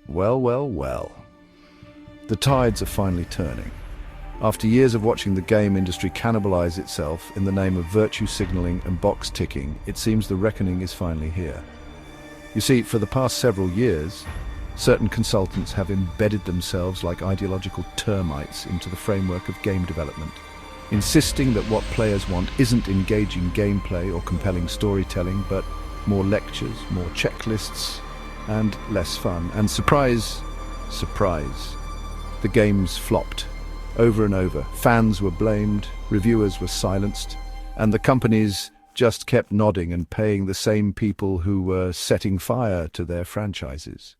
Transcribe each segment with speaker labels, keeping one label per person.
Speaker 1: Well, well, well. The tides are finally turning. After years of watching the game industry cannibalize itself in the name of virtue signaling and box ticking, it seems the reckoning is finally here. You see, for the past several years, certain consultants have embedded themselves like ideological termites into the framework of game development, insisting that what players want isn't engaging gameplay or compelling storytelling, but more lectures, more checklists, and less fun. And surprise, surprise, the games flopped. Over and over, fans were blamed, reviewers were silenced, and the companies just kept nodding and paying the same people who were setting fire to their franchises.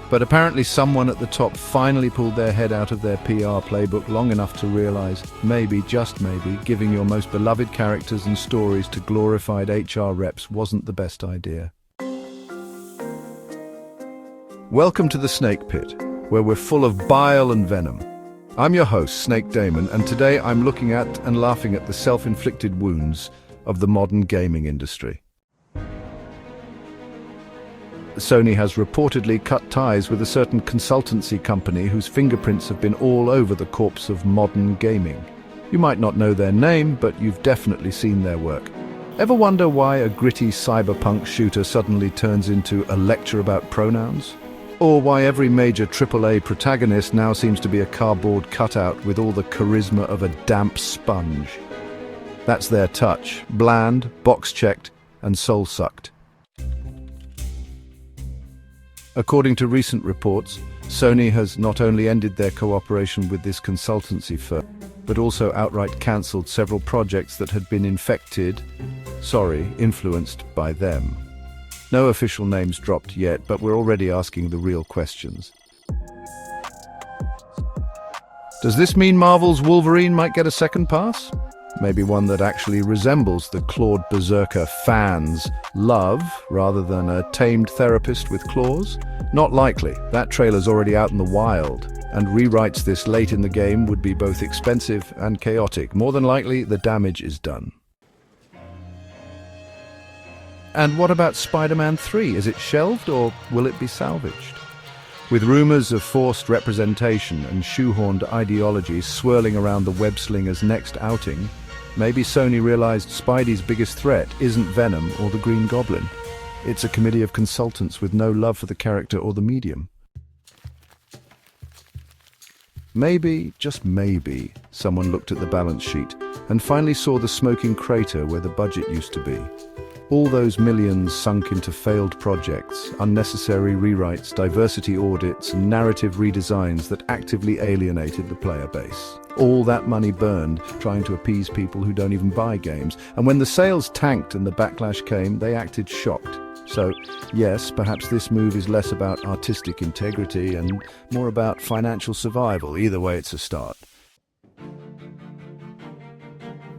Speaker 1: But apparently someone at the top finally pulled their head out of their PR playbook long enough to realize, maybe, just maybe, giving your most beloved characters and stories to glorified HR reps wasn't the best idea. Welcome to the Snake Pit, where we're full of bile and venom. I'm your host, Snake Damon, and today I'm looking at and laughing at the self-inflicted wounds of the modern gaming industry. Sony has reportedly cut ties with a certain consultancy company whose fingerprints have been all over the corpse of modern gaming. You might not know their name, but you've definitely seen their work. Ever wonder why a gritty cyberpunk shooter suddenly turns into a lecture about pronouns? Or why every major AAA protagonist now seems to be a cardboard cutout with all the charisma of a damp sponge? That's their touch, bland, box-checked, and soul-sucked. According to recent reports, Sony has not only ended their cooperation with this consultancy firm, but also outright cancelled several projects that had been influenced by them. No official names dropped yet, but we're already asking the real questions. Does this mean Marvel's Wolverine might get a second pass? Maybe one that actually resembles the clawed berserker fans love, rather than a tamed therapist with claws? Not likely. That trailer's already out in the wild, and rewrites this late in the game would be both expensive and chaotic. More than likely, the damage is done. And what about Spider-Man 3? Is it shelved, or will it be salvaged? With rumors of forced representation and shoehorned ideologies swirling around the web-slinger's next outing, maybe Sony realized Spidey's biggest threat isn't Venom or the Green Goblin. It's a committee of consultants with no love for the character or the medium. Maybe, just maybe, someone looked at the balance sheet and finally saw the smoking crater where the budget used to be. All those millions sunk into failed projects, unnecessary rewrites, diversity audits, and narrative redesigns that actively alienated the player base. All that money burned trying to appease people who don't even buy games. And when the sales tanked and the backlash came, they acted shocked. So, yes, perhaps this move is less about artistic integrity and more about financial survival. Either way, it's a start.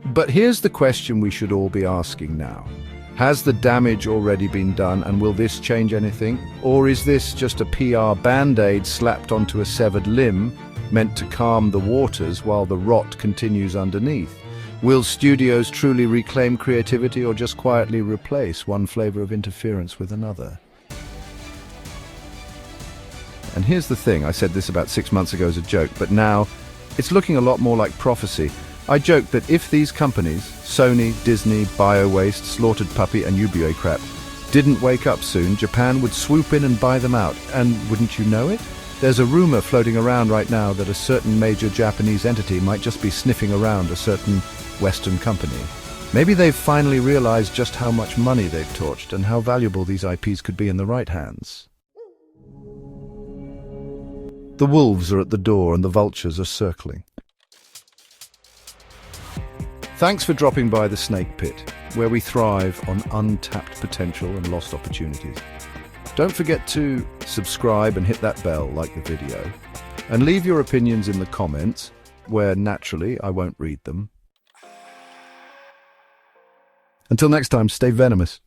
Speaker 1: But here's the question we should all be asking now. Has the damage already been done, and will this change anything? Or is this just a PR band-aid slapped onto a severed limb, meant to calm the waters while the rot continues underneath? Will studios truly reclaim creativity, or just quietly replace one flavor of interference with another? And here's the thing, I said this about 6 months ago as a joke, but now it's looking a lot more like prophecy. I joked that if these companies, Sony, Disney, BioWaste, Slaughtered Puppy and Ubisoft, didn't wake up soon, Japan would swoop in and buy them out. And wouldn't you know it? There's a rumor floating around right now that a certain major Japanese entity might just be sniffing around a certain Western company. Maybe they've finally realized just how much money they've torched and how valuable these IPs could be in the right hands. The wolves are at the door and the vultures are circling. Thanks for dropping by the Snake Pit, where we thrive on untapped potential and lost opportunities. Don't forget to subscribe and hit that bell like the video, and leave your opinions in the comments, where naturally I won't read them. Until next time, stay venomous.